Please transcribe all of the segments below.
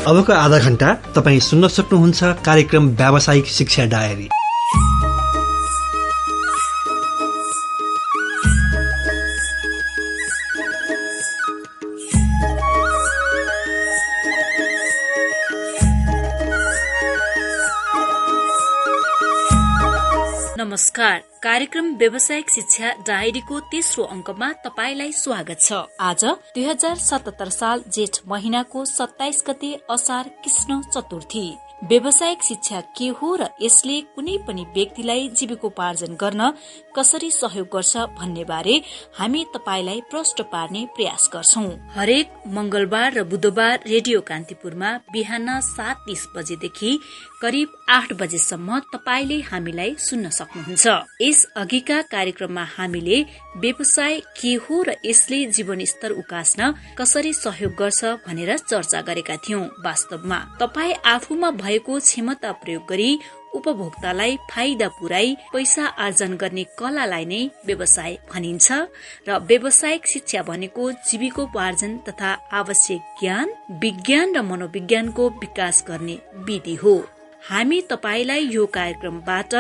अबको आधा घण्टा तपाईँ सुन्न सक्नुहुन्छ कार्यक्रम व्यावसायिक शिक्षा डायरी। नमस्कार, कार्यक्रम व्यावसायिक शिक्षा डायरीको तेस्रो अंकमा तपाईलाई स्वागत छ। आज 2077 साल जेठ महिनाको 27 गते असार कृष्ण चतुर्थी। व्यावसायिक शिक्षा के हो र यसले कुनै पनि व्यक्तिलाई जीविकोपार्जन गर्न कसरी सहयोग गर्छ भन्ने बारे हामी तपाईलाई प्रश्न पार्ने प्रयास गर्छौं। हरेक मंगलबार र बुधबार रेडियो कान्तिपुरमा बिहान 7:30 बजेदेखि करिब 8 बजेसम्म तपाईले हामीलाई सुन्न सक्नुहुन्छ। यस अघिका कार्यक्रममा हामीले व्यवसाय के हो र यसले जीवनस्तर उकास्न कसरी सहयोग गर्छ भनेर चर्चा गरेका थियौं। वास्तवमा तपाई आफूमा भएको क्षमता प्रयोग गरी उपभोक्तालाई फाइदा पुर्याई पैसा आर्जन गर्ने कलालाई नै व्यवसाय भनिन्छ र व्यावसायिक शिक्षा भनेको जीविकोपार्जन तथा आवश्यक ज्ञान, विज्ञान र मनोविज्ञानको विकास गर्ने विधि हो। हामी तपाईलाई यो कार्यक्रमबाट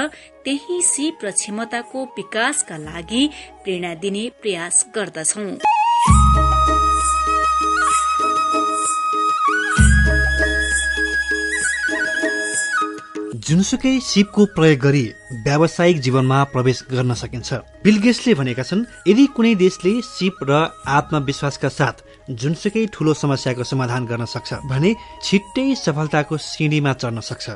त्यही सिप र क्षमताको विकासका लागि प्रेरणा दिने प्रयास गर्दछौं। जुनसुकै सिपको प्रयोग गरी व्यावसायिक जीवनमा प्रवेश गर्न सकिन्छ। बिल गेट्सले भनेका छन्, यदि कुनै देशले सिप र आत्मविश्वासका साथ जुनसुकै ठूलो समस्याको समाधान गर्न सक्छ भने छिट्टै सफलताको सिँढीमा चढ्न सक्छ।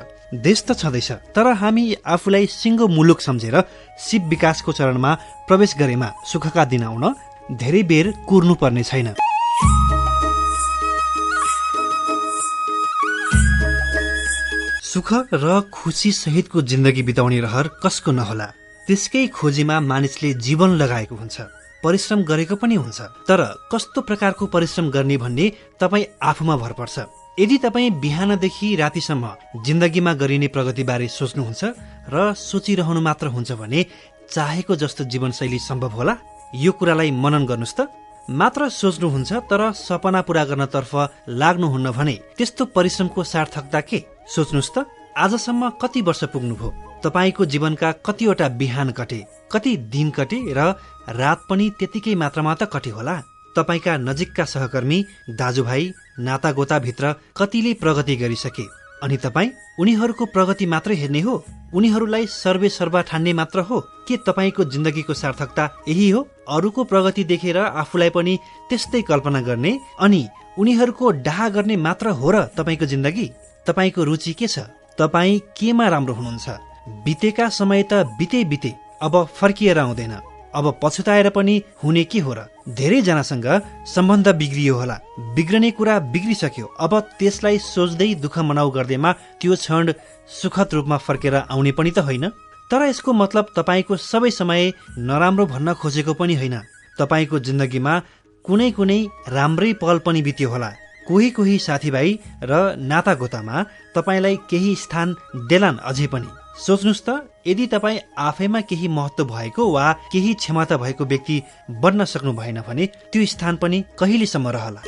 देश त छँदैछ, तर हामी आफूलाई सिङ्गो मुलुक सम्झेर सिप विकासको चरणमा प्रवेश गरेमा सुखका दिन आउन धेरै बेर कुर्नु पर्ने छैन। सुख र खुशी सहितको जिन्दगी बिताउने रहर कसको नहोला। त्यसकै खोजीमा मानिसले जीवन लगाएको हुन्छ, परिश्रम गरेको पनि हुन्छ। तर कस्तो प्रकारको परिश्रम गर्ने भन्ने तपाईँ आफूमा भर पर्छ। यदि तपाईँ बिहानदेखि रातिसम्म जिन्दगीमा गरिने प्रगतिबारे सोच्नुहुन्छ र सोचिरहनु मात्र हुन्छ भने चाहेको जस्तो जीवनशैली सम्भव होला? यो कुरालाई मनन गर्नुहोस् त। मात्र सोच्नुहुन्छ तर सपना पूरा गर्नतर्फ लाग्नुहुन्न भने त्यस्तो परिश्रमको सार्थकता के? सोच्नुहोस् त, आजसम्म कति वर्ष पुग्नुभयो? तपाईको जीवनका कतिवटा बिहान कटे, कति दिन कटे र रात पनि त्यतिकै मात्रामा त कटे होला? तपाईका नजिकका सहकर्मी, दाजुभाइ, नातागोता भित्र कतिले प्रगति गरिसके अनि तपाईँ उनीहरूको प्रगति मात्रै हेर्ने हो? उनीहरूलाई सर्वे सर्वा ठान्ने मात्र हो के? तपाईको जिन्दगीको सार्थकता यही हो? अरूको प्रगति देखेर आफूलाई पनि त्यस्तै कल्पना गर्ने अनि उनीहरूको डाहा गर्ने मात्र हो र तपाईको जिन्दगी? तपाईको रुचि के छ? तपाईँ केमा राम्रो हुनुहुन्छ? बितेका समय त बिते, अब फर्किएर आउँदैन। अब पछुताएर पनि हुने के हो र? धेरै जनासँग सम्बन्ध बिग्रियो होला, बिग्रने कुरा बिग्रिसक्यो। अब त्यसलाई सोच्दै दुःख मनाउ गर्दैमा त्यो क्षण सुखद रूपमा फर्केर आउने पनि त होइन। तर यसको मतलब तपाईको सबै समय नराम्रो भन्न खोजेको पनि होइन। तपाईको जिन्दगीमा कुनै कुनै राम्रै पल पनि बित्यो होला। कोही साथीभाइ र नातागोतामा तपाईलाई केही स्थान देलान्। अझै पनि सोच्नुहोस् त, यदि तपाईँ आफैमा केही महत्त्व भएको वा केही क्षमता भएको व्यक्ति बन्न सक्नु भएन भने त्यो स्थान पनि कहिलेसम्म रहला?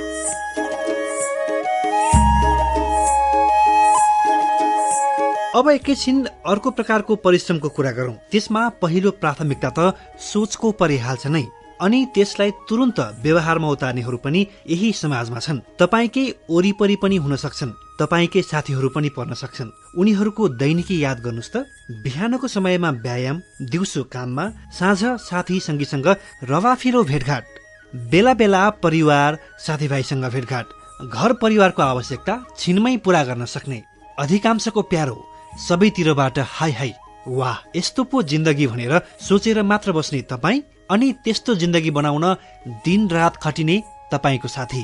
अब एकैछिन अर्को प्रकारको परिश्रमको कुरा गरौं। त्यसमा पहिलो प्राथमिकता त सोचको परिहाल्छ नै, अनि त्यसलाई तुरुन्त व्यवहारमा उतार्नेहरू पनि यही समाजमा छन्। तपाईकै वरिपरि पनि हुन सक्छन्, तपाईकै साथीहरू पनि पर्न सक्छन्। उनीहरूको दैनिकी याद गर्नुहोस् त। बिहानको समयमा व्यायाम, दिउँसो काममा, साँझ साथी सङ्गीसँग रवाफिलो भेटघाट, बेला बेला परिवार साथीभाइसँग भेटघाट, घर परिवारको आवश्यकता छिनमै पूरा गर्न सक्ने, अधिकांशको प्यारो, सबैतिरबाट हाई हाई, वाह यस्तो पो जिन्दगी भनेर सोचेर मात्र बस्ने तपाईँ, अनि त्यस्तो जिन्दगी बनाउन दिन रात खटिने तपाईको साथी।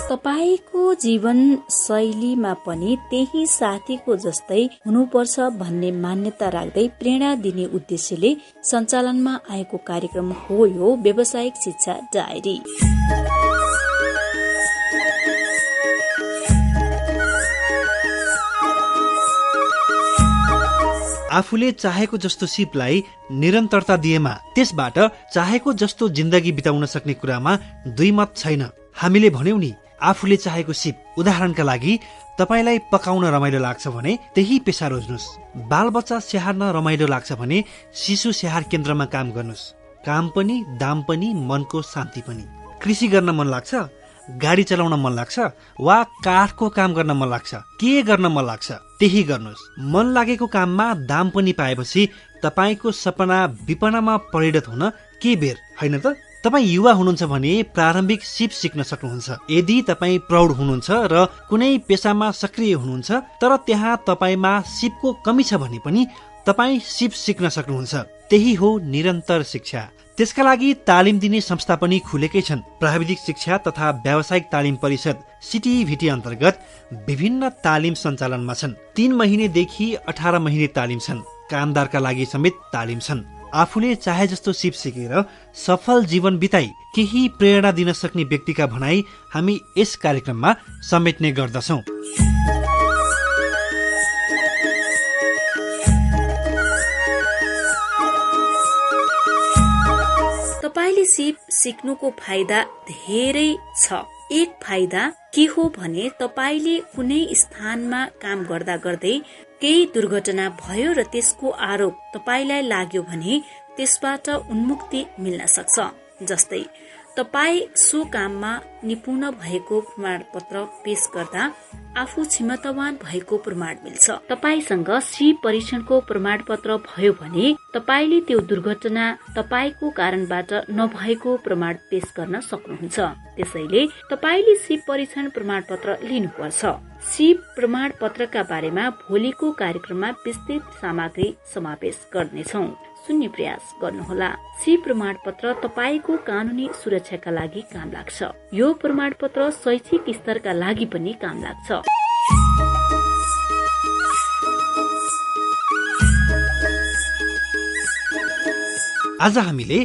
तपाईको जीवन शैलीमा पनि त्यही साथीको जस्तै हुनुपर्छ भन्ने मान्यता राख्दै प्रेरणा दिने उद्देश्यले सञ्चालनमा आएको कार्यक्रम हो यो व्यावसायिक शिक्षा डायरी। आफूले चाहेको जस्तो सिपलाई निरन्तरता दिएमा त्यसबाट चाहेको जस्तो जिन्दगी बिताउन सक्ने कुरामा दुई मत छैन। हामीले भन्यौं नि, आफूले चाहेको सिप। उदाहरणका लागि तपाईलाई पकाउन रमाइलो लाग्छ भने त्यही पेसा रोज्नुस्। बालबच्चा स्याहार्न रमाइलो लाग्छ भने शिशु स्याहार केन्द्रमा काम गर्नुस्। काम पनि, दाम पनि, मनको शान्ति पनि। कृषि गर्न मन लाग्छ, गाडी चलाउन मन लाग्छ वा काठको काम गर्न मन लाग्छ, के गर्न मन लाग्छ त्यही गर्नुस्। मन लागेको काममा दाम पनि पाएपछि तपाईको सपना विपनामा परिणत हुन के बेर, होइन त? तपाई युवा हुनुहुन्छ भने प्रारम्भिक सिप सिक्न सक्नुहुन्छ। यदि तपाई प्रौढ हुनुहुन्छ र कुनै पेसामा सक्रिय हुनुहुन्छ तर त्यहाँ तपाईमा सिपको कमी छ भने पनि तपाई सिप सिक्न सक्नुहुन्छ। त्यही हो निरन्तर शिक्षा। त्यसका लागि तालिम दिने संस्था पनि खुलेकै छन्। प्राविधिक शिक्षा तथा व्यावसायिक तालिम परिषद सिटिभिटी अन्तर्गत विभिन्न तालिम सञ्चालनमा छन्। 3 महिनेदेखि 18 महिने तालिम छन्। कामदारका लागि समेत तालिम छन्। आफूले चाहे जस्तो सिप सिकेर सफल जीवन बिताई केही प्रेरणा दिन सक्ने व्यक्तिका भनाई हामी यस कार्यक्रममा समेट्ने गर्दछौं। तपाईले सिप सिक्नुको फाइदा धेरै छ। एक फाइदा के हो भने तपाईले कुनै स्थानमा काम गर्दा गर्दै केही दुर्घटना भयो र त्यसको आरोप तपाईलाई लाग्यो भने त्यसबाट उन्मुक्ति मिल्न सक्छ। जस्तै तपाई सो काममा निपुण भएको प्रमाणपत्र पेश गर्दा आफू क्षमतावान भएको प्रमाण मिल्छ। तपाईसँग सिप परीक्षणको प्रमाणपत्र भयो भने तपाईले त्यो दुर्घटना तपाईको कारणबाट नभएको प्रमाण पेश गर्न सक्नुहुन्छ। त्यसैले तपाईले सिप परीक्षण प्रमाणपत्र लिनुपर्छ। सिप प्रमाणपत्रका बारेमा भोलिको कार्यक्रममा विस्तृत सामग्री समावेश गर्नेछौं। सुन्ने प्रयास गर्नुहोला। सिप प्रमाणपत्र तपाईको कानूनी सुरक्षाका लागि काम लाग्छ। यो प्रमाणपत्र शैक्षिक स्तरका लागि पनि काम लाग्छ। आज हामीले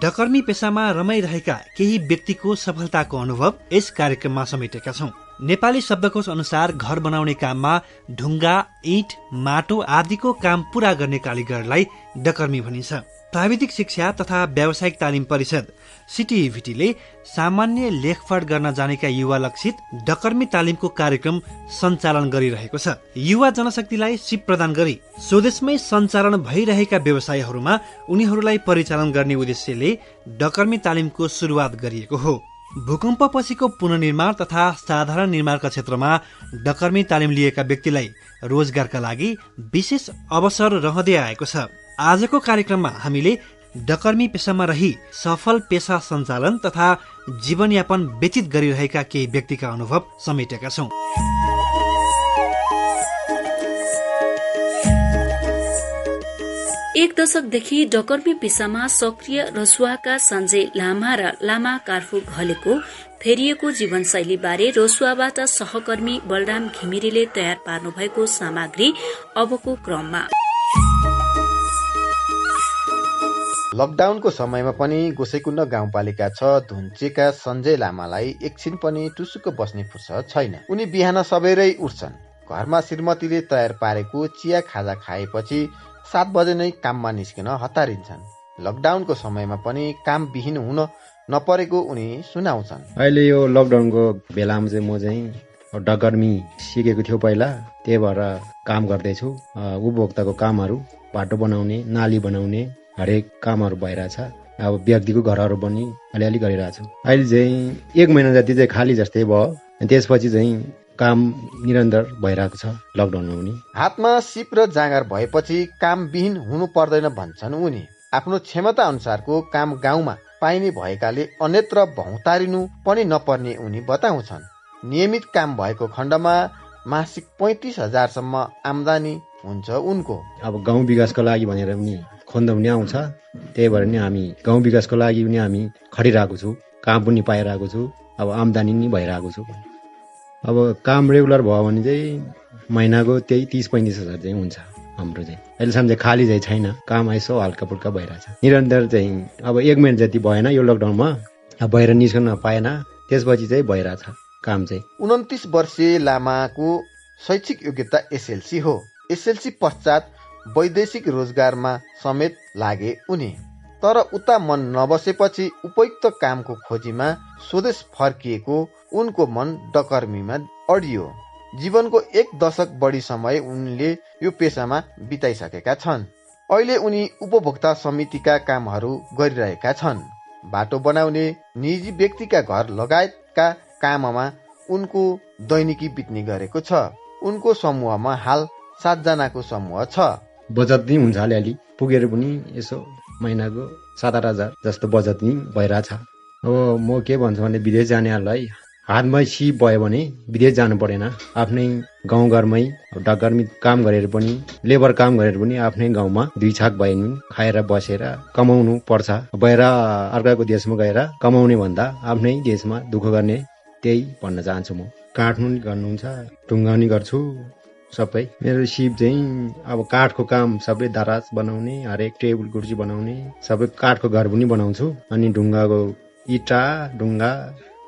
डकर्मी पेसामा रमाइरहेका केही व्यक्तिको सफलताको अनुभव यस कार्यक्रममा समेटेका छौं। नेपाली शब्दकोश अनुसार घर बनाउने काममा ढुङ्गा, इँट, माटो आदिको काम पूरा गर्ने कारिगरलाई डकर्मी भनिन्छ। प्राविधिक शिक्षा तथा व्यावसायिक तालिम परिषद सिटिभिटीले सामान्य लेखपढ गर्न जानेका युवा लक्षित डकर्मी तालिमको कार्यक्रम सञ्चालन गरिरहेको छ। युवा जनशक्तिलाई सिप प्रदान गरी स्वदेशमै सञ्चालन भइरहेका व्यवसायहरूमा उनीहरूलाई परिचालन गर्ने उद्देश्यले डकर्मी तालिमको सुरुवात गरिएको हो। भूकम्पपछिको पुनर्निर्माण तथा साधारण निर्माणका क्षेत्रमा डकर्मी तालिम लिएका व्यक्तिलाई रोजगारका लागि विशेष अवसर रहँदै आएको छ। आजको कार्यक्रममा हामीले डकर्मी पेसामा रही सफल पेसा सञ्चालन तथा जीवनयापन व्यतीत गरिरहेका केही व्यक्तिका अनुभव समेटेका छौं। एक दशकदेखि डकर्मी पेसामा सक्रिय रसुवाका सञ्जय लामा र लामा कार्फु घलेको फेरिएको जीवनशैली बारे रसुवाबाट सहकर्मी बलराम घिमिरेले तयार पार्नु भएको सामग्री अबको क्रममा। लकडाउनको समयमा पनि गोसैकुण्ड गाउँपालिका 6 धुन्चेका सञ्जय लामालाई एकछिन पनि टुसुक्क बस्ने फुर्सद छैन। उनी बिहान सबेरै उठ्छन्। घरमा श्रीमतीले तयार पारेको चिया खाजा खाएपछि 7 बजे नै काममा निस्किन हतारिन्छन्। लकडाउनको समयमा पनि काम विहीन हुन नपरेको उनी सुनाउँछन्। अहिले यो लकडाउनको बेलामा चाहिँ म चाहिँ डकर्मी सिकेको थियो पहिला, त्यही भएर काम गर्दैछु। उपभोक्ताको कामहरू, बाटो बनाउने, नाली बनाउने हरेक कामहरू भइरहेछ। अब व्यक्तिको घरहरू पनि अलिअलि गरिरहेको छु। अहिले चाहिँ 1 महिना जति चाहिँ खाली जस्तै भयो। त्यसपछि चाहिँ काम निरन्तर भइरहेको छ लकडाउनमा पनि। हातमा सिप र जाँगर भएपछि काम विहीन हुनु पर्दैन भन्छन् उनी। आफ्नो क्षमता अनुसारको काम गाउँमा पाइने भएकाले अन्यत्र भौतारिनु पनि नपर्ने उनी बताउँछन्। नियमित काम भएको खण्डमा मासिक 35,000 सम्म आम्दानी हुन्छ उनको। अब गाउँ विकासको लागि भनेर पनि खोन्द पनि आउँछ। त्यही भएर नि हामी गाउँ विकासको लागि पनि हामी खटिरहेको छु। काम पनि पाइरहेको छु। अब आम्दानी नि भइरहेको छु। अब काम रेगुलर भयो भने चाहिँ महिनाको त्यही 30-35,000 चाहिँ हुन्छ हाम्रो चाहिँ। अहिलेसम्म चाहिँ खाली चाहिँ छैन। काम यसो हल्का फुल्का भइरहेछ। निरन्तर चाहिँ अब 1 महिना जति भएन यो लकडाउनमा, बाहिर निस्कन पाएन। त्यसपछि चाहिँ भइरहेछ काम चाहिँ। 29 वर्षीय लामाको शैक्षिक योग्यता एसएलसी हो। एसएलसी पश्चात वैदेशिक रोजगारमा समेत लागे उनी। तर उता मन नबसेपछि उपयुक्त कामको खोजीमा स्वदेश फर्किएको उनको मन डकर्मीमा अडियो। जीवनको 1 दशक बढी समय उनले यो पेसामा बिताइसकेका छन्। अहिले उनी उपभोक्ता समितिका कामहरू गरिरहेका छन्। बाटो बनाउने, निजी व्यक्तिका घर लगायतका काममा उनको दैनिकी बित्ने गरेको छ। उनको समूहमा हाल 7 जनाको समूह छ। बचत नै हुन्छ अलिअलि पुगेर पनि यसो महिनाको 7-8 हजार जस्तो बचत नै भइरहेछ। अब म के भन्छु भने विदेश जानेहरूलाई हातमै सिप भयो भने विदेश जानु परेन। आफ्नै गाउँघरमै डकर्मी काम गरेर पनि, लेबर काम गरेर पनि आफ्नै गाउँमा 2 छाक भए पनि खाएर बसेर कमाउनु पर्छ। बाहिर अर्काको देशमा गएर कमाउने भन्दा आफ्नै देशमा दुःख गर्ने, त्यही भन्न चाहन्छु म। काट्नु नि गर्नुहुन्छ, ढुङ्गा नि गर्छु सबै। मेरो सिप चाहिँ अब काठको काम सबै दराज बनाउने, हरेक टेबल कुर्सी बनाउने, सबै काठको घर पनि बनाउँछु। अनि ढुङ्गाको इटा ढुङ्गा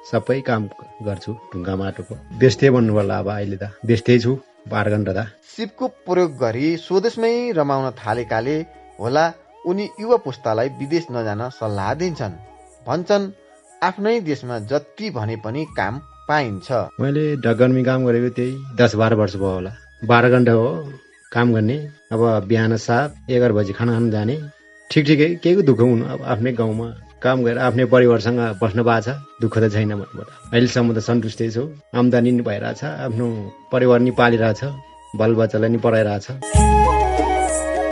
सबै काम गर्छु। ढुङ्गा माटोको बेच्दै भन्नु पर्ला। अब अहिले त बेच्दै छु 12 घण्टा त। सिपको प्रयोग गरी स्वदेशमै रमाउन थालेकाले होला उनी युवा पुस्तालाई विदेश नजान सल्लाह दिन्छन्। भन्छन् आफ्नै देशमा जति भने पनि काम पाइन्छ। मैले डकर्मी काम गरेको त्यही 10-12 वर्ष भयो होला। 12 घण्टा हो काम गर्ने। अब बिहान 7-11 बजी खाना खान जाने। ठिकै केहीको दुःख हुनु। अब आफ्नै गाउँमा काम गरेर आफ्नै परिवारसँग बस्न पाएको छ, दुःख त छैन भन्नुपर्दा। अहिलेसम्म त सन्तुष्टै छु। आम्दानी नि भइरहेछ, आफ्नो परिवार नि पालिरहेछ, बालबच्चालाई नि पढाइरहेछ।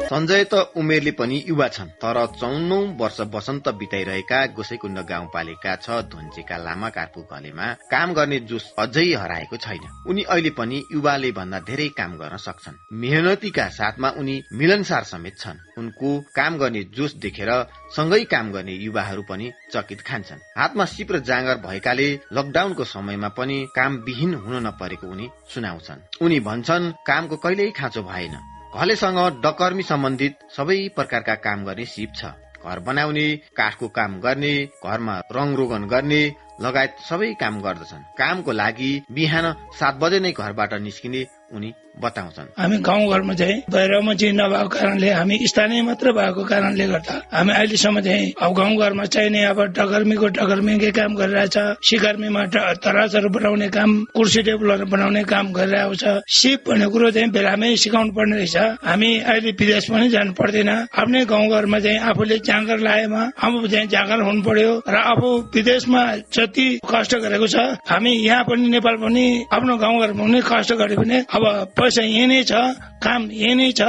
सञ्जय त उमेरले पनि युवा छन्, तर 54औं वर्ष वसन्त बिताइरहेका गोसैकुण्ड गाउँपालिका 6 धुन्चेका लामा कार्पु घलेमा काम गर्ने जोस अझै हराएको छैन। उनी अहिले पनि युवाले भन्दा धेरै काम गर्न सक्छन्। मेहनतीका साथमा उनी मिलनसार समेत छन्। उनको काम गर्ने जोस देखेर सँगै काम गर्ने युवाहरू पनि चकित खान्छन्। हातमा सिप र जाँगर भएकाले लकडाउनको समयमा पनि काम विहीन हुन नपरेको उनी सुनाउँछन्। उनी भन्छन् कामको कहिल्यै खाँचो भएन। घलेसँग डकर्मी सम्बन्धित सबै प्रकारका काम गर्ने सिप छ। घर बनाउने, काठको काम गर्ने, घरमा रङरोगन गर्ने लगायत सबै काम गर्दछन्। कामको लागि बिहान 7 बजे नै घरबाट निस्किने उनी बताउँछन्। हामी गाउँघरमा चाहिँ बाहिरमा चाहिँ नभएको कारणले, हामी स्थानीय मात्र भएको कारणले गर्दा हामी अहिलेसम्म चाहिँ अब गाउँघरमा चाहिने अब डकर्मीकै काम गरिरहेछ। सिकर्मीमा तराजहरू बनाउने काम, कुर्सी टेबलहरू बनाउने काम गरिरहेको छ। सिप भन्ने कुरो चाहिँ बेलामै सिकाउनु पर्ने रहेछ। हामी अहिले विदेश पनि जानु पर्दैन। आफ्नै गाउँघरमा चाहिँ आफूले जाँगर लाएमा अब चाहिँ जाँगर हुनु पर्यो। र अब विदेशमा जति कष्ट गरेको छ, हामी यहाँ पनि नेपाल पनि आफ्नो गाउँघरमा पनि कष्ट गरे पनि अब पैसा यही नै छ, काम यही नै छ।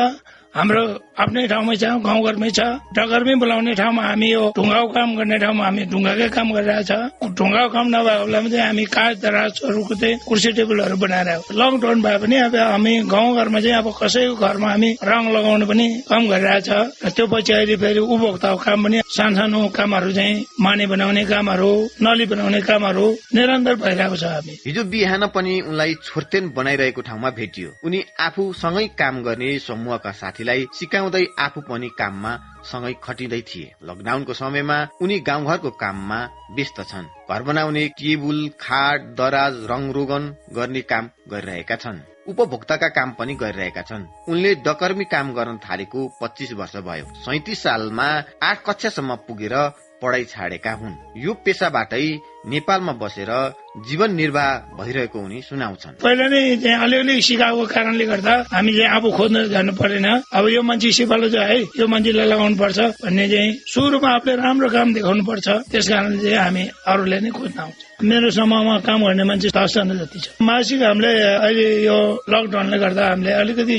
हाम्रो आफ्नै ठाउँमै छ, गाउँघरमै छ। डकर्मी बोलाउने ठाउँमा हामी यो ढुङ्गाको काम गर्ने ठाउँमा हामी ढुङ्गाकै काम गरिरहेछ। ढुङ्गाको काम नभएको बेलामा चाहिँ हामी काठ दराजहरूको चाहिँ कुर्सी टेबलहरू बनाएर लकडाउन भए पनि अब हामी गाउँघरमा चाहिँ अब कसैको घरमा हामी रङ लगाउने पनि काम गरिरहेछ। त्यो पछि अहिले फेरि उपभोक्ताको काम पनि सानो कामहरू चाहिँ माने बनाउने कामहरू, नली बनाउने कामहरू निरन्तर भइरहेको छ। हामी हिजो बिहान पनि उनलाई छोर्तेन बनाइरहेको ठाउँमा भेटियो। उनी आफू सँगै काम गर्ने समूहका साथीलाई सिकाउँदै आफू पनि काममा सँगै खटिँदै थिए। लकडाउनको समयमा उनी गाउँघरको काममा व्यस्त छन्। घर बनाउने, टेबुल, खाट, दराज, रङरोगन गर्ने काम गरिरहेका छन्। उपभोक्ताका काम पनि गरिरहेका छन्। उनले डकर्मी काम गर्न थालेको 25 वर्ष भयो। 37 सालमा 8 कक्षासम्म पुगेर पढाइ छाडेका हुन्। यो पेसाबाटै नेपालमा बसेर जीवन निर्वाह भइरहेको उनी सुनाउँछन्। पहिला नै चाहिँ अलिअलि सिकाएको कारणले गर्दा हामी चाहिँ आफू खोज्न जानु परेन। अब यो मान्छे सिपालु छ है, यो मान्छेलाई लगाउनु पर्छ भन्ने चाहिँ सुरुमा आफूले राम्रो काम देखाउनु पर्छ। त्यस कारणले चाहिँ हामी अरूले नै खोज्न आउँछ। मेरो समूहमा काम गर्ने मान्छे 10 जना जति छ। मासिक हामीले अहिले यो लकडाउनले गर्दा हामीले अलिकति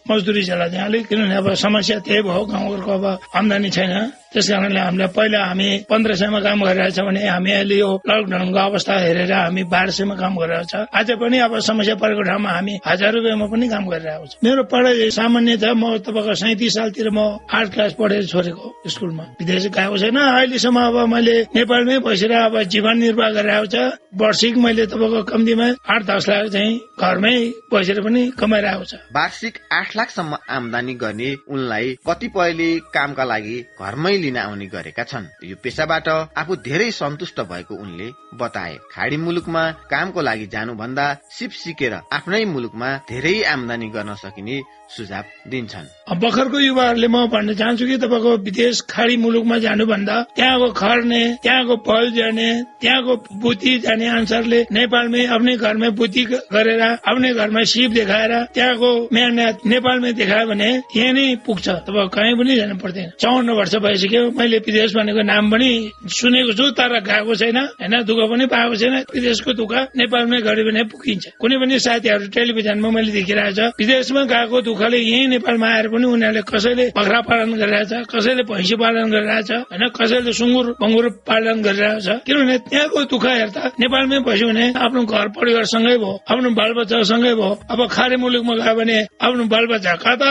मजदुरी चला चाहिँ अलिक, किनभने अब समस्या त्यही भयो, गाउँघरको अब आम्दानी छैन। त्यस कारणले हामीले पहिला हामी 1500मा काम गरिरहेछ भने हामी अहिले यो लकडाउनको अवस्था हेरेर हामी 1200मा काम गरिरहेको छ। आज पनि अब समस्या परेको ठाउँमा हामी 1000 रुपियाँमा पनि काम गरिरहेको छ। मेरो पढाइ सामान्य छ। म तपाईँको 37 सालतिर म 8 क्लास पढेर छोडेको स्कुलमा, विदेश गएको छैन। अहिलेसम्म अब मैले नेपालमै बसेर अब जीवन निर्वाह गरिरहेको छ। वार्षिक मैले तपाईँको कम्तीमा 8-10 लाख चाहिँ घरमै बसेर पनि कमाइरहेको छ। वार्षिक 8 लाखसम्म आमदानी गर्ने उनलाई कतिपयले कामका लागि घरमै लिन आउने गरेका छन्। यो पेसाबाट आफू धेरै सन्तुष्ट भएको उनले बताए। खाडी मुलुकमा कामको लागि जानुभन्दा सिप सिकेर आफ्नै मुलुकमा धेरै आमदानी गर्न सकिने सुझाव दिन्छन्। भर्खरको युवाहरूले म भन्न चाहन्छु कि तपाईँको विदेश खाडी मुलुकमा जानुभन्दा त्यहाँको खर्ने, त्यहाँको पहल जाने, त्यहाँको बुद्धि जाने अनुसारले नेपालमै आफ्नै घरमै बुद्धि गरेर आफ्नै घरमा सिप देखाएर त्यहाँको मेहनत नेपालमै देखायो भने यही नै पुग्छ। तपाईँ कहीँ पनि जानु पर्दैन। 54 वर्ष भइसक्यो, मैले विदेश भनेको नाम पनि सुनेको छु तर गएको छैन होइन, दुःख पनि पाएको छैन। विदेशको दुःख नेपालमै गऱ्यो भने पुगिन्छ। कुनै पनि साथीहरू टेलिभिजनमा मैले देखिरहेको छ विदेशमा गएको दुःखले यही नेपालमा आएर पनि उनीहरूले कसैले बाख्रा पालन गरिरहेछ, कसैले भैँसी पालन गरिरहेछ होइन, कसैले सुँगुर बङ्गुर पालन गरिरहेछ। किनभने त्यहाँको दुःख हेर्दा नेपालमै बस्यो भने आफ्नो घर परिवारसँगै भयो, आफ्नो बालबच्चासँगै भयो। अब खाडी मुलुकमा गयो भने आफ्नो बालबच्चा कता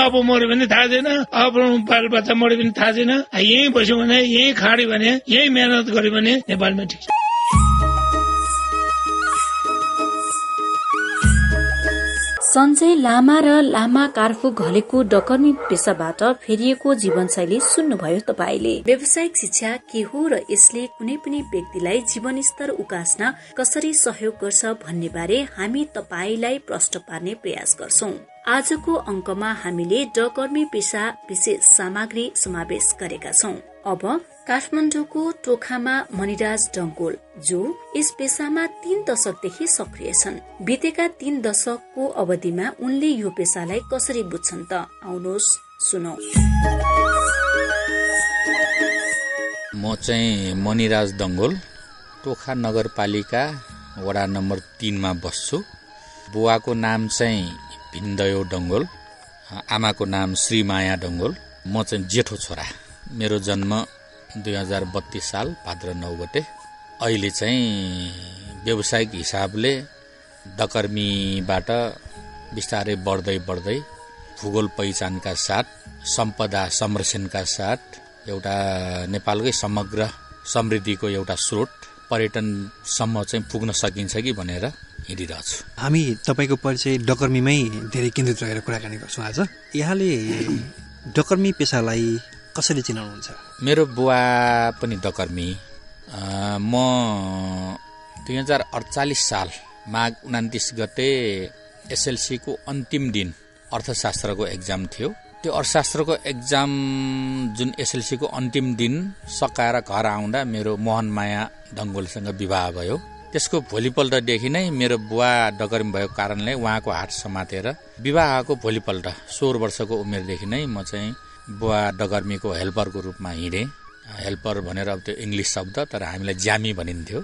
आफू मऱ्यो भने थाहा छैन, आफ्नो बालबच्चा मऱ्यो भने थाहा छैन। यही बस्यो भने, यही खाडी भने, यही मेहनत गर्यो भने नेपालमा ठिक छ। सञ्जय लामा र लामा कार्फु घलेको डकर्मी पेसाबाट फेरिएको जीवनशैली सुन्नुभयो तपाईले। व्यावसायिक शिक्षा के हो र यसले कुनै पनि व्यक्तिलाई जीवनस्तर उकास्न कसरी सहयोग गर्छ भन्ने बारे हामी तपाईलाई प्रश्न पार्ने प्रयास गर्छौं। आजको अंकमा हामीले डकर्मी पेसा विशेष सामग्री समावेश गरेका छौं। अब काठमाडौँको टोखामा मणिराज डंगोल जो यस पेसामा 3 दशकदेखि सक्रिय छन्। बितेका 3 दशकको अवधिमा उनले यो पेसालाई कसरी बुझ्छन् त आउनुहोस् सुनौ। म चाहिँ मणिराज डंगोल टोखा नगरपालिका वडा नम्बर 3 मा बस्छु। बुवाको नाम चाहिँ भिन्दयो डंगोल, आमाको नाम श्रीमाया डंगोल। म चाहिँ जेठो छोरा। मेरो जन्म 2032 साल भाद्र 9 गते। अहिले चाहिँ व्यावसायिक हिसाबले डकर्मीबाट बिस्तारै बढ्दै भूगोल पहिचानका साथ, सम्पदा संरक्षणका साथ एउटा नेपालकै समग्र समृद्धिको एउटा स्रोत पर्यटनसम्म चाहिँ पुग्न सकिन्छ कि भनेर हिँडिरहेछु। हामी तपाईको परिचय डकर्मीमै धेरै केन्द्रित रहेर कुराकानी गर्छौं। आज यहाँले डकर्मी पेसालाई कसरी चिनाउनुहुन्छ? मेरो बुवा पनि डकर्मी। म 2048 साल माघ 29 गते एसएलसी को अन्तिम दिन अर्थशास्त्रको एक्जाम थियो। त्यो अर्थशास्त्रको एक्जाम जुन एसएलसी को अन्तिम दिन सकाएर घर आउँदा मेरो मोहनमाया डंगोलसँग विवाह भयो। त्यसको भोलिपल्टदेखि नै मेरो बुवा डकर्मी भएको कारणले उहाँको हात समातेर विवाहको भोलिपल्ट 16 वर्षको उमेरदेखि नै म चाहिँ बुवा डकर्मीको हेल्परको रूपमा हिँडे। हेल्पर भनेर अब त्यो इंग्लिश शब्द, तर हामीलाई ज्यामी भनिन्थ्यो।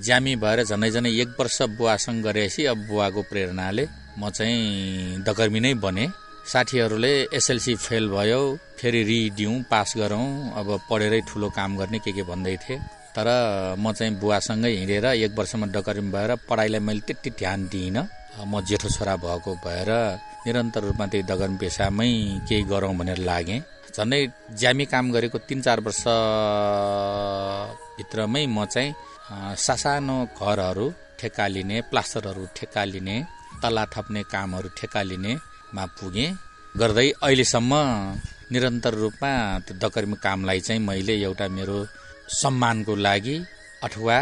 ज्यामी भएर झनै 1 वर्ष बुवासँग गरेपछि अब बुवाको प्रेरणाले म चाहिँ डकर्मी नै बने। साथीहरूले एसएलसी फेल भयो, फेरि रिदिउँ, पास गरौँ, अब पढेरै ठुलो काम गर्ने के भन्दै थिए। तर म चाहिँ बुवासँगै हिँडेर 1 वर्षमा डकर्मी भएर पढाइलाई मैले त्यति ध्यान दिइनँ। म जेठो छोरा भएको भएर निरन्तर रूपमा त्यही डकर्मी पेसामै केही गरौँ भनेर लागेँ। झन्डै ज्यामी काम गरेको 3-4 वर्ष भित्रमै म चाहिँ सासानो घरहरू ठेक्का लिने, प्लास्टरहरू ठेक्का लिने, तला थप्ने कामहरू ठेक्का लिने मा पुगे। गर्दै अहिलेसम्म निरन्तर रूपमा त्यो डकर्मी कामलाई चाहिँ मैले एउटा मेरो सम्मानको लागि अथवा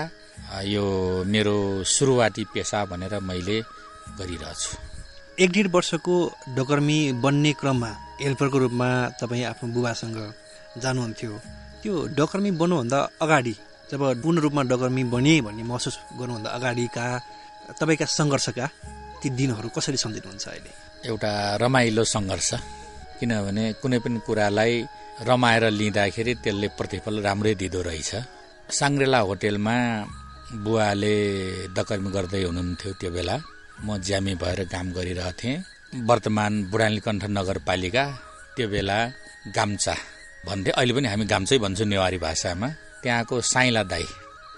यो मेरो सुरुवाती पेसा भनेर मैले गरिरहेछु। 1.5 वर्षको डकर्मी बन्ने क्रममा हेल्परको रूपमा तपाईँ आफ्नो बुबासँग जानुहुन्थ्यो। त्यो डकर्मी बन्नुभन्दा अगाडि, जब पूर्ण रूपमा डकर्मी बने भन्ने महसुस गर्नुभन्दा अगाडिका तपाईँका सङ्घर्षका ती दिनहरू कसरी सम्झिनुहुन्छ अहिले? एउटा रमाइलो सङ्घर्ष, किनभने कुनै पनि कुरालाई रमाएर लिँदाखेरि त्यसले प्रतिफल राम्रै दिँदो रहेछ। साङ्ग्रेला होटेलमा बुवाले डकर्मी गर्दै हुनुहुन्थ्यो। त्यो बेला म ज्यामी भएर काम गरिरहेथेँ। वर्तमान बुढानीलकण्ठ नगरपालिका, त्यो बेला गाम्चा भन्थे, अहिले पनि हामी गाम्चै भन्छौँ नेवारी भाषामा। त्यहाँको साइला दाई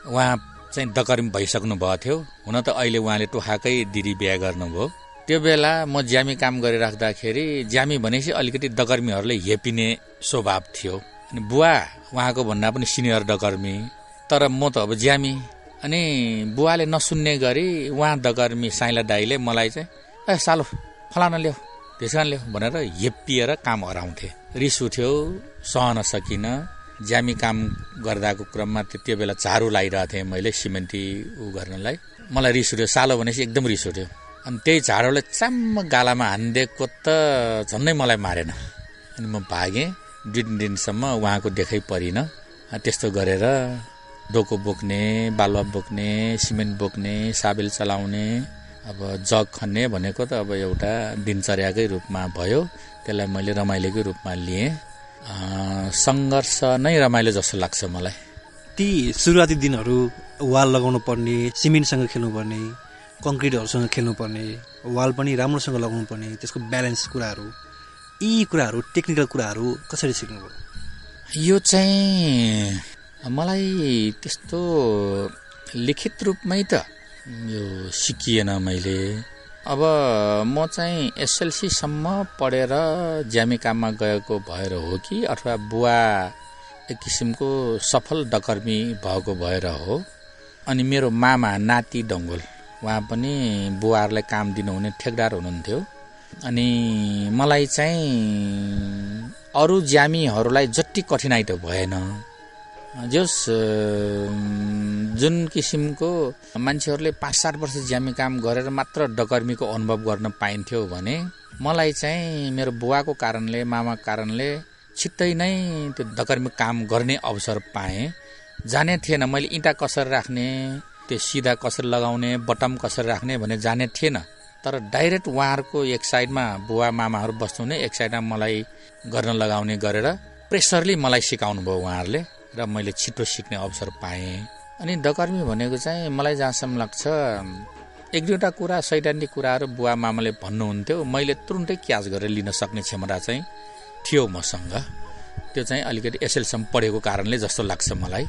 उहाँ चाहिँ डकर्मी भइसक्नु भएको थियो। हुन त अहिले उहाँले टोखाकै दिदी बिहा गर्नुभयो। त्यो बेला म ज्यामी काम गरिराख्दाखेरि ज्यामी भनेपछि अलिकति डकर्मीहरूले हेपिने स्वभाव थियो। अनि बुवा उहाँको भन्दा पनि सिनियर डकर्मी, तर म त अब ज्यामी। अनि बुवाले नसुन्ने गरी उहाँ डकर्मी साइला दाईले मलाई चाहिँ सालो फलाना ल्याऊ त्यस कारणले भनेर हेप्पिएर काम हराउँथे। रिस उठ्यो, सहन सकिन। ज्यामी काम गर्दाको क्रममा त्यो बेला झारू लगाइरहेको थिएँ मैले सिमेन्टी गर्नलाई। मलाई रिस उठ्यो, सालो भनेपछि एकदम रिस उठ्यो। अनि त्यही झाडुलाई च्याम्म गालामा हानिदिएको त झन्नै मलाई मारेन। अनि म भागेँ। 2 दिनसम्म उहाँको देखै परिन। त्यस्तो गरेर डोको बोक्ने, बालुवा बोक्ने, सिमेन्ट बोक्ने, साबेल चलाउने, अब जग खन्ने भनेको त अब एउटा दिनचर्याकै रूपमा भयो। त्यसलाई मैले रमाइलोकै रूपमा लिएँ। सङ्घर्ष नै रमाइलो जस्तो लाग्छ मलाई। ती सुरुवाती दिनहरू वाल लगाउनु पर्ने, सिमेन्टसँग खेल्नुपर्ने, कङ्क्रिटहरूसँग खेल्नुपर्ने, वाल पनि राम्रोसँग लगाउनु पर्ने, त्यसको ब्यालेन्स कुराहरू, यी कुराहरू टेक्निकल कुराहरू कसरी सिक्नुभयो? यो चाहिँ मलाई त्यस्तो लिखित रूपमै त यो सिकिएन मैले। अब म चाहिँ एसएलसीसम्म पढेर ज्यामी काममा गएको भएर हो कि अथवा बुवा एक किसिमको सफल डकर्मी भएको भएर हो। अनि मेरो मामा नाति डङ्गोल, उहाँ पनि बुवाहरूलाई काम दिनुहुने ठेकदार हुनुहुन्थ्यो। अनि मलाई चाहिँ अरू ज्यामीहरूलाई जति कठिनाइ त भएन। जस जुन किसिमको मान्छेहरूले 5-7 वर्ष ज्यामी काम गरेर मात्र डकर्मीको अनुभव गर्न पाइन्थ्यो भने मलाई चाहिँ मेरो बुवाको कारणले, मामाको कारणले छिट्टै नै त्यो डकर्मी काम गर्ने अवसर पाएँ। जाने थिएन मैले इँटा कसरी राख्ने, त्यो सिधा कसरी लगाउने, बटम कसरी राख्ने भने जाने थिएन। तर डाइरेक्ट उहाँहरूको एक साइडमा बुवा मामाहरू बस्नुहुने, एक साइडमा मलाई गर्न लगाउने गरेर प्रेसरली मलाई सिकाउनु भयो उहाँहरूले र मैले छिटो सिक्ने अवसर पाएँ। अनि डकर्मी भनेको चाहिँ मलाई जहाँसम्म लाग्छ 1-2वटा कुरा सैद्धान्तिक कुराहरू बुवा मामाले भन्नुहुन्थ्यो, मैले तुरुन्तै क्याच गरेर लिन सक्ने क्षमता चाहिँ थियो मसँग। त्यो चाहिँ अलिकति एसएलसीसम्म पढेको कारणले जस्तो लाग्छ मलाई।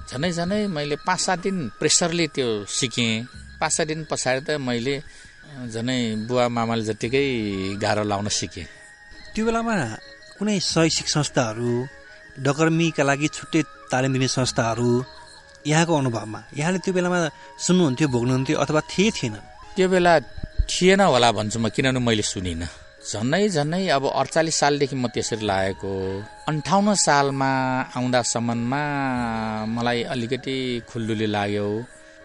झनै मैले 5-7 दिन प्रेसरले त्यो सिकेँ। 5-7 दिन पछाडि त मैले झनै बुवा मामाले जतिकै गाह्रो लाउन सिकेँ। त्यो बेलामा कुनै शैक्षिक संस्थाहरू, डकर्मीका लागि छुट्टै तालिम दिने संस्थाहरू यहाँको अनुभवमा यहाँले त्यो बेलामा सुन्नुहुन्थ्यो, भोग्नुहुन्थ्यो अथवा थिएन? त्यो बेला थिएन होला भन्छु म, किनभने मैले सुनिनँ। झन्नै अब 48 सालदेखि म त्यसरी लागेको। 58 सालमा आउँदासम्ममा मलाई अलिकति खुल्दुली लाग्यो।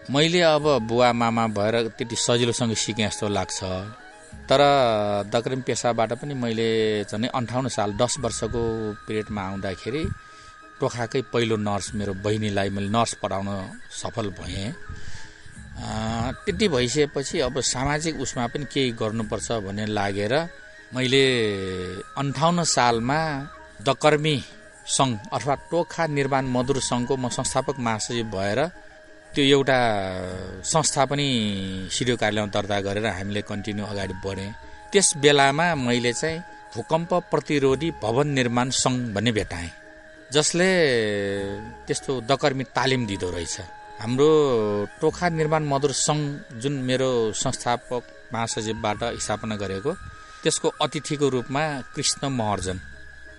मैले अब बुवा मामा भएर त्यति सजिलोसँग सिकेँ जस्तो लाग्छ। तर डकर्मी पेसाबाट पनि मैले झन् 58 साल 10 वर्षको पिरियडमा आउँदाखेरि टोखाकै पहिलो नर्स मेरो बहिनीलाई मैले नर्स पढाउन सफल भएँ। त्यति भइसकेपछि अब सामाजिक उसमा पनि केही गर्नुपर्छ भन्ने लागेर मैले 58 सालमा डकर्मी सङ्घ अथवा टोखा निर्माण मजदुर सङ्घको म संस्थापक महासचिव भएर त्यो एउटा संस्था पनि सिडिओ कार्यालयमा दर्ता गरेर हामीले कन्टिन्यू अगाडि बढेँ। त्यस बेलामा मैले चाहिँ भूकम्प प्रतिरोधी भवन निर्माण सङ्घ भन्ने भेटाएँ, जसले त्यस्तो डकर्मी तालिम दिँदो रहेछ। हाम्रो टोखा निर्माण मजदुर सङ्घ जुन मेरो संस्थापक महासचिवबाट स्थापना गरेको, त्यसको अतिथिको रूपमा कृष्ण महर्जन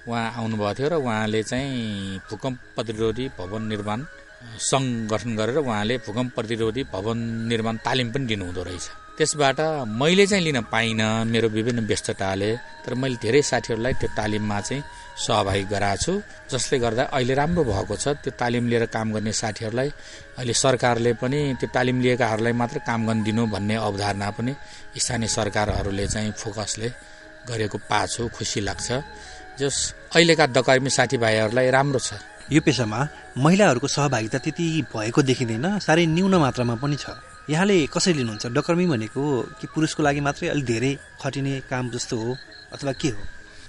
उहाँ आउनुभएको थियो र उहाँले चाहिँ भूकम्प प्रतिरोधी भवन निर्माण सङ्घ गठन गरेर उहाँले भूकम्प प्रतिरोधी भवन निर्माण तालिम पनि दिनुहुँदो रहेछ। त्यसबाट मैले चाहिँ लिन पाइनँ मेरो विभिन्न व्यस्तताले, तर मैले धेरै साथीहरूलाई त्यो तालिममा चाहिँ सहभागी गराएको छु, जसले गर्दा अहिले राम्रो भएको छ। त्यो तालिम लिएर काम गर्ने साथीहरूलाई अहिले सरकारले पनि त्यो तालिम लिएकाहरूलाई मात्र काम गर्न दिनु भन्ने अवधारणा पनि स्थानीय सरकारहरूले चाहिँ फोकसले गरेको पाछु, खुसी लाग्छ। जस अहिलेका डकर्मी साथीभाइहरूलाई राम्रो छ। यो पेसामा महिलाहरूको सहभागिता त्यति भएको देखिँदैन, साह्रै न्यून मात्रामा पनि छ। यहाँले कसरी लिनुहुन्छ? डकर्मी भनेको कि पुरुषको लागि मात्रै अलिक धेरै खटिने काम जस्तो हो अथवा के हो?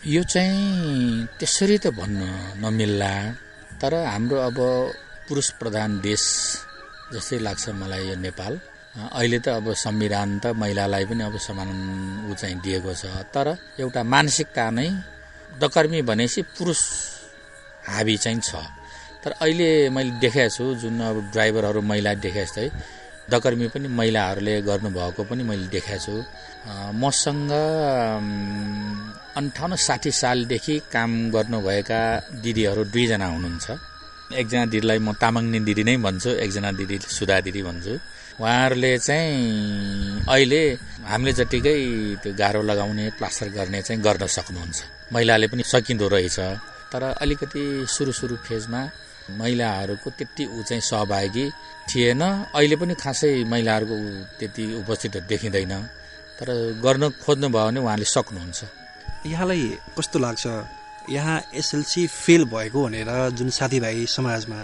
यो चाहिँ त्यसरी त भन्न नमिल्ला, तर हाम्रो अब पुरुष प्रधान देश जस्तै लाग्छ मलाई यो नेपाल। अहिले त अब संविधान त महिलालाई पनि अब समान ऊ चाहिँ दिएको छ, तर एउटा मानसिकता नै डकर्मी भनेपछि पुरुष हाबी चाहिँ छ। तर अहिले मैले देखेको छु जुन अब ड्राइभरहरू महिला देखे जस्तै डकर्मी पनि महिलाहरूले गर्नुभएको पनि मैले देखेको छु। मसँग 58-60 सालदेखि काम गर्नुभएका दिदीहरू 2 जना हुनुहुन्छ। एकजना दिदीलाई म तामाङनी दिदी नै भन्छु, एकजना दिदी सुधा दिदी भन्छु। उहाँहरूले चाहिँ अहिले हामीले जतिकै त्यो गाह्रो लगाउने प्लास्टर गर्ने चाहिँ गर्न सक्नुहुन्छ। महिलाले पनि सकिँदो रहेछ। तर अलिकति सुरु फेजमा महिलाहरूको त्यति चाहिँ सहभागी थिएन। अहिले पनि खासै महिलाहरूको त्यति उपस्थित देखिँदैन। तर गर्न खोज्नुभयो भने उहाँले सक्नुहुन्छ। यहाँलाई कस्तो लाग्छ, यहाँ एसएलसी फेल भएको भनेर जुन साथीभाइ समाजमा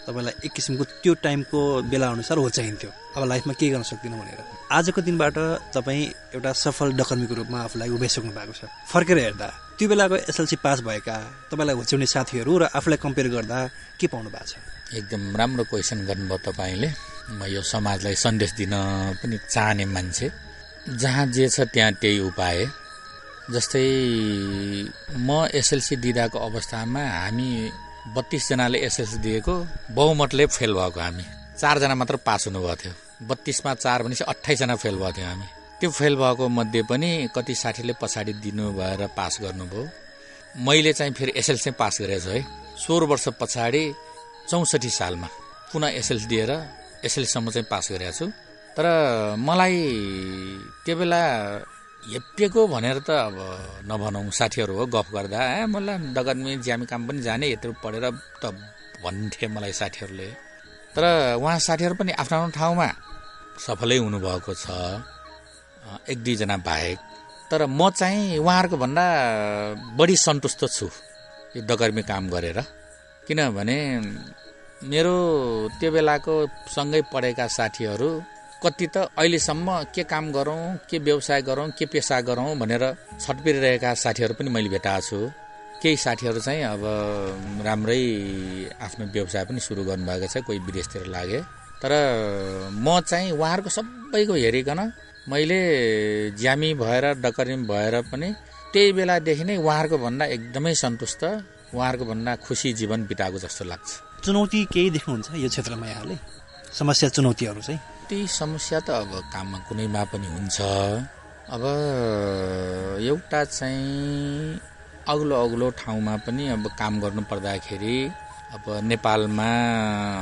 तपाईँलाई एक किसिमको त्यो टाइमको बेला अनुसार होच्याइन्थ्यो, अब लाइफमा केही गर्न सक्दिनँ भनेर, आजको दिनबाट तपाईँ एउटा सफल डकर्मीको रूपमा आफूलाई उभ्याइसक्नु भएको छ। फर्केर हेर्दा त्यो बेलाको एसएलसी पास भएका तपाईँलाई होच्याउने साथीहरू र आफूलाई कम्पेयर गर्दा के पाउनु भएको छ? एकदम राम्रो क्वेसन गर्नुभयो तपाईँले। म यो समाजलाई सन्देश दिन पनि चाहने मान्छे, जहाँ जे छ त्यहाँ त्यही उपाय। जस्तै म एसएलसी दिँदाको अवस्थामा हामी 32 जनाले एसएलसी दिएको, बहुमतले फेल भएको हामी 4 जना मात्र पास हुनुभएको थियो। 32 मा 4 भनेपछि 28 जना फेल भएको थियो हामी। त्यो फेल भएको मध्ये पनि कति साथीले पछाडि दिनु भएर पास गर्नुभयो। मैले चाहिँ फेरि एसएलसी पास गरेको छु है। 16 वर्ष पछाडि 64 सालमा पुनः एसएलसी दिएर एसएलसीसम्म चाहिँ पास गरेको छु। तर मलाई त्यो बेला हेपिएको भनेर त अब नभनौँ, साथीहरू हो गफ गर्दा मलाई डकर्मी ज्यामी काम पनि जाने यत्रो पढेर त भन्थे मलाई साथीहरूले। तर उहाँ साथीहरू पनि आफ्नो आफ्नो ठाउँमा सफलै हुनुभएको छ, 1-2 जना बाहेक। तर म चाहिँ उहाँहरूको भन्दा बढी सन्तुष्ट छु यो डकर्मी काम गरेर। किनभने मेरो त्यो बेलाको सँगै पढेका साथीहरू कति त अहिलेसम्म के काम गरौँ, के व्यवसाय गरौँ, के पेसा गरौँ भनेर छटपिरहेका साथीहरू पनि मैले भेटाएको छु। केही साथीहरू चाहिँ अब राम्रै आफ्नो व्यवसाय पनि सुरु गर्नुभएको छ, कोही विदेशतिर लागे। तर म चाहिँ उहाँहरूको सबैको हेरिकन मैले ज्यामी भएर डकर्मी भएर पनि त्यही बेलादेखि नै उहाँहरूको भन्दा एकदमै सन्तुष्ट, उहाँहरूको भन्दा खुसी जीवन बिताएको जस्तो लाग्छ। चुनौती केही देख्नुहुन्छ यो क्षेत्रमा यहाँले? समस्या चुनौतीहरू चाहिँ? त्यही समस्या त अब काममा कुनैमा पनि हुन्छ। अब एउटा चाहिँ अग्लो ठाउँमा पनि अब काम गर्नु पर्दाखेरि अब नेपालमा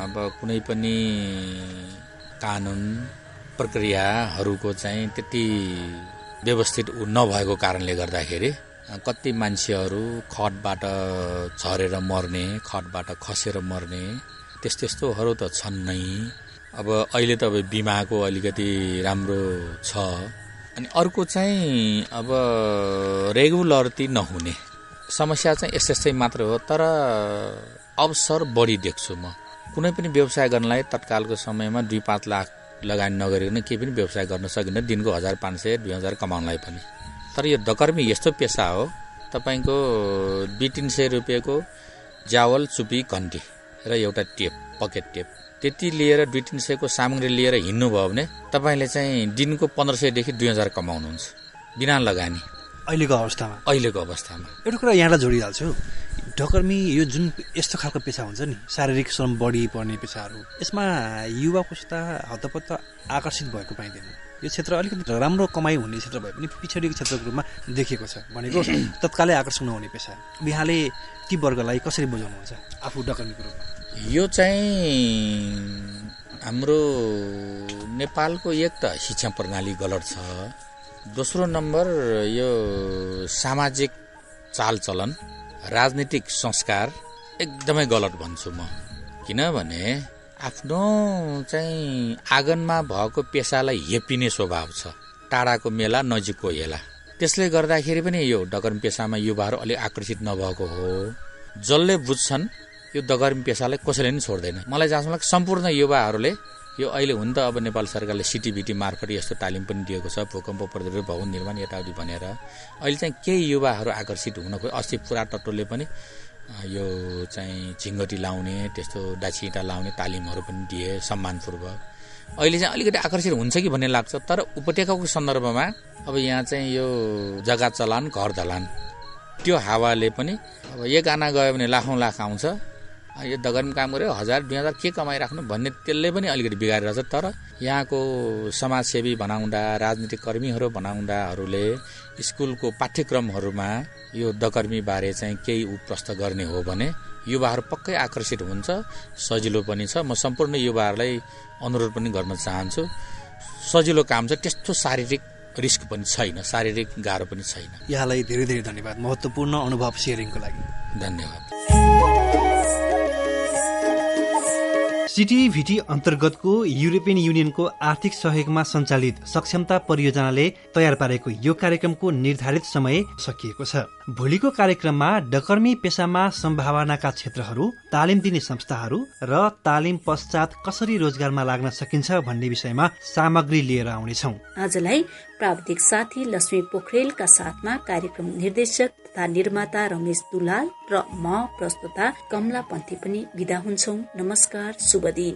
अब कुनै पनि कानुन प्रक्रियाहरूको चाहिँ त्यति व्यवस्थित नभएको कारणले गर्दाखेरि कति मान्छेहरू खटबाट झरेर मर्ने, खटबाट खसेर मर्ने त्यस्तोहरू त छन् नै। अब अहिले त अब बिमाको अलिकति राम्रो छ। अनि अर्को चाहिँ अब रेगुलरिटी नहुने समस्या चाहिँ यस्तै मात्र हो। तर अवसर बढी देख्छु म। कुनै पनि व्यवसाय गर्नलाई तत्कालको समयमा 2-5 लाख लगानी नगरिकन केही पनि व्यवसाय गर्न सकिन्न, दिनको 1500-2000 कमाउनलाई पनि। तर यो डकर्मी यस्तो पेसा हो, तपाईँको 200-300 रुपियाँको जावल, चुपी, घन्टी र एउटा टेप, पकेट टेप, त्यति लिएर 200-300 को सामग्री लिएर हिँड्नुभयो भने तपाईँले चाहिँ दिनको 1500 देखि 2000 कमाउनुहुन्छ बिना लगानी अहिलेको अवस्थामा। एउटा कुरा यहाँलाई जोडिहाल्छु, डकर्मी यो जुन यस्तो खालको पेसा हुन्छ नि, शारीरिक श्रम बढी पर्ने पेसाहरू, यसमा युवा पुस्ता हतपत्त आकर्षित भएको पाइँदैन। यो क्षेत्र अलिकति राम्रो कमाइ हुने क्षेत्र भए पनि पिछडिएको क्षेत्रको रूपमा देखिएको छ। भनेको तत्कालै आकर्षण नहुने पेसा। यहाँले ती वर्गलाई कसरी बुझाउनुहुन्छ आफू डकर्मीको रूपमा? यो चाहिँ हाम्रो नेपालको एक त शिक्षा प्रणाली गलत छ, दोस्रो नम्बर यो सामाजिक चालचलन, राजनीतिक संस्कार एकदमै गलत भन्छु म। किनभने आफ्नो चाहिँ आँगनमा भएको पेसालाई हेपिने स्वभाव छ, टाढाको मेला नजिकको हेला। त्यसले गर्दाखेरि पनि यो डकर्मी पेसामा युवाहरू अलिक आकर्षित नभएको हो। जसले बुझ्छन् यो डकर्मी पेसालाई कसैले पनि छोड्दैन। मलाई जहाँसम्म लाग्छ सम्पूर्ण युवाहरूले यो अहिले हुन त अब नेपाल सरकारले सिटिभिटी मार्फत यस्तो तालिम पनि दिएको छ, भूकम्प प्रतिरोधी भवन निर्माण यताउति भनेर। अहिले चाहिँ केही युवाहरू आकर्षित हुन खोजे। अस्ति पुरातत्वले पनि यो चाहिँ झिङ्गटी लाउने, त्यस्तो डाँछी इँटा लाउने तालिमहरू पनि दिए सम्मानपूर्वक। अहिले चाहिँ अलिकति आकर्षित हुन्छ कि भन्ने लाग्छ। तर उपत्यकाको सन्दर्भमा अब यहाँ चाहिँ यो जग्गा चलान, घर धलान, त्यो हावाले पनि अब एक आना गयो भने लाखौँ लाख आउँछ। यो डकर्मी काम गर्यो 1000-2000 के कमाइराख्नु भन्ने त्यसले पनि अलिकति बिगारिरहेछ। तर यहाँको समाजसेवी बनाउँदा, राजनीतिक कर्मीहरू बनाउँदाहरूले स्कुलको पाठ्यक्रमहरूमा यो डकर्मी बारे चाहिँ केही प्रस्तुत गर्ने हो भने युवाहरू पक्कै आकर्षित हुन्छ, सजिलो पनि छ। म सम्पूर्ण युवाहरूलाई अनुरोध पनि गर्न चाहन्छु, सजिलो काम छ, त्यस्तो शारीरिक रिस्क पनि छैन, शारीरिक गाह्रो पनि छैन। यहाँलाई धेरै धेरै धन्यवाद महत्त्वपूर्ण अनुभव सेयरिङको लागि। धन्यवाद। सिटिभिटी अन्तर्गतको युरोपियन युनियनको आर्थिक सहयोगमा सञ्चालित सक्षमता परियोजनाले तयार पारेको यो कार्यक्रमको निर्धारित समय सकिएको छ। भोलिको कार्यक्रममा डकर्मी पेसामा सम्भावनाका क्षेत्रहरू, तालिम दिने संस्थाहरू र तालिम पश्चात कसरी रोजगारमा लाग्न सकिन्छ भन्ने विषयमा सामग्री लिएर आउनेछौँ। आजलाई प्राविधिक साथी लक्ष्मी पोखरेलका साथमा कार्यक्रम निर्देशक तथा निर्माता रमेश दुलाल र म प्रस्तुता कमला पन्थी पनि बिदा हुन्छौं। नमस्कार, शुभ दिन।